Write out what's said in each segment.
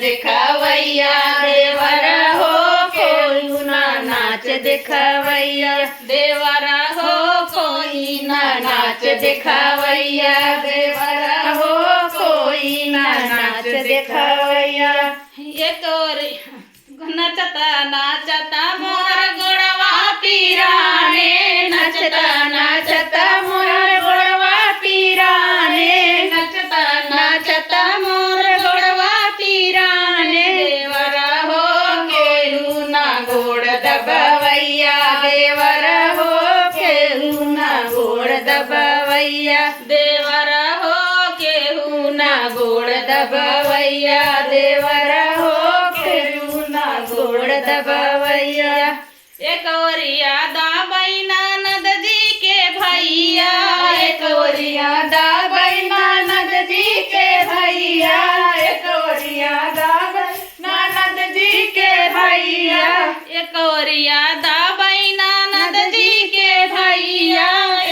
दिखावैया देवरा हो कोई ना नाच दिखावैया देवरा हो कोई ना नाच दिखावैया देवरा हो कोई ना नाच दिखावैया। ये तोरी नचता नाचता मोर गोड़वा पीराने नचता नाचता मोर गोड़वा पीराने नचता नाचता मोर गोड़वा पीराने देवरा हो केहू ना गोड़ दबवैया देवरा हो केहू ना गोड़ दबवैया देवरा हो केहू ना गोड़ दबवैया देवरा हो केहू ना गोड़ दबवैया। एक ओरिया दाबई ननद जी के भैया एक ओरिया दाबई ननद जी के भैया एक ओरिया दाबई ननद जी के भैया एक ओरिया दाबई ननद जी के भैया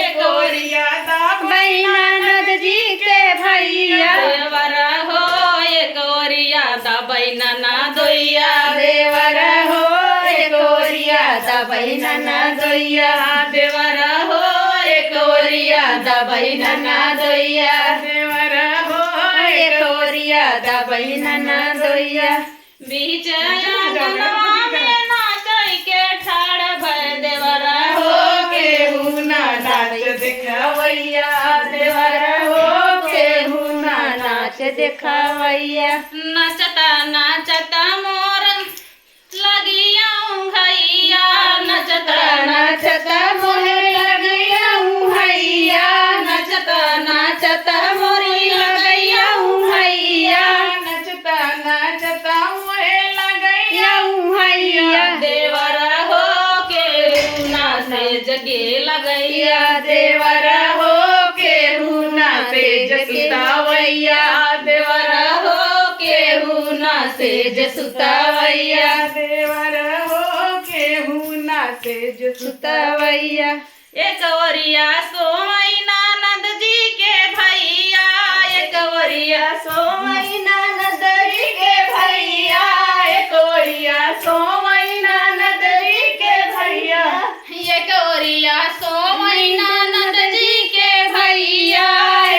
एक ओरिया दाबई ननद जी के भैया देवरा हो एक ओरिया दाबई ननदोइया देवरा हो एक ओरिया दाबई ननदोइया देवरा हो एक ओरिया दाबई ननदोइया देवरा हो एक ओरिया दाबई ननदोइया। बीच आंगनवा में नाचै के ठाड़ भर देवरा हो केहू ना नाच दिखावैया देवरा हो केहू ना नाच दिखावैया। नचता नाचता मोर लगिया भैया नचता नाचता मोर लगिया भैया नचता नाचता मोर लगिया भैया नचता नाचता मोर लगिया भैया देवरा हो केहू ना सेज के लगैया देवरा हो केहू ना सेज सुतावैया देवरा हो केहू ना सेज सुतावैया देवरा हो केहू ना सेज सुतावैया। एक ओरिया सोमई ननद जी के भैया एक ओरिया सोमई ननद जी के भैया एक ओरिया सोमई ननद जी के भैया एक ओरिया सोमई ननद जी के भैया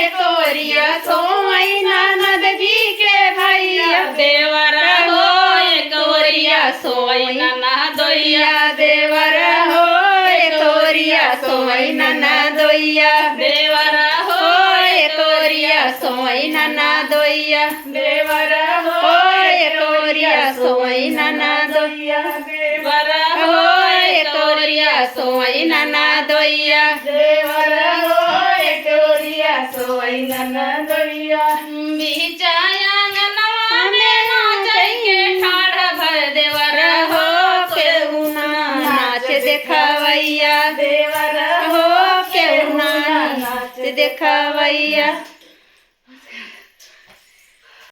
एक ओरिया सोमई ननद जी के भैया देवरा हो एक ओरिया सोई ननदोइया देवरा हो एक ओरिया सोई ननदोइया देवरा हो एक ओरिया सोई ननदोइया देवरा हो एक ओरिया सोई ननदोइया देवरा हो एक ओरिया सोई ननदोइया देवरा हो एक ओरिया सोई ननदोइया। बीच आंगनवा में नाचै के ठाड़ भर देवरा हो केहू ना नाच दिखावैया देवरा हो केहू ना नाच दिखावैया।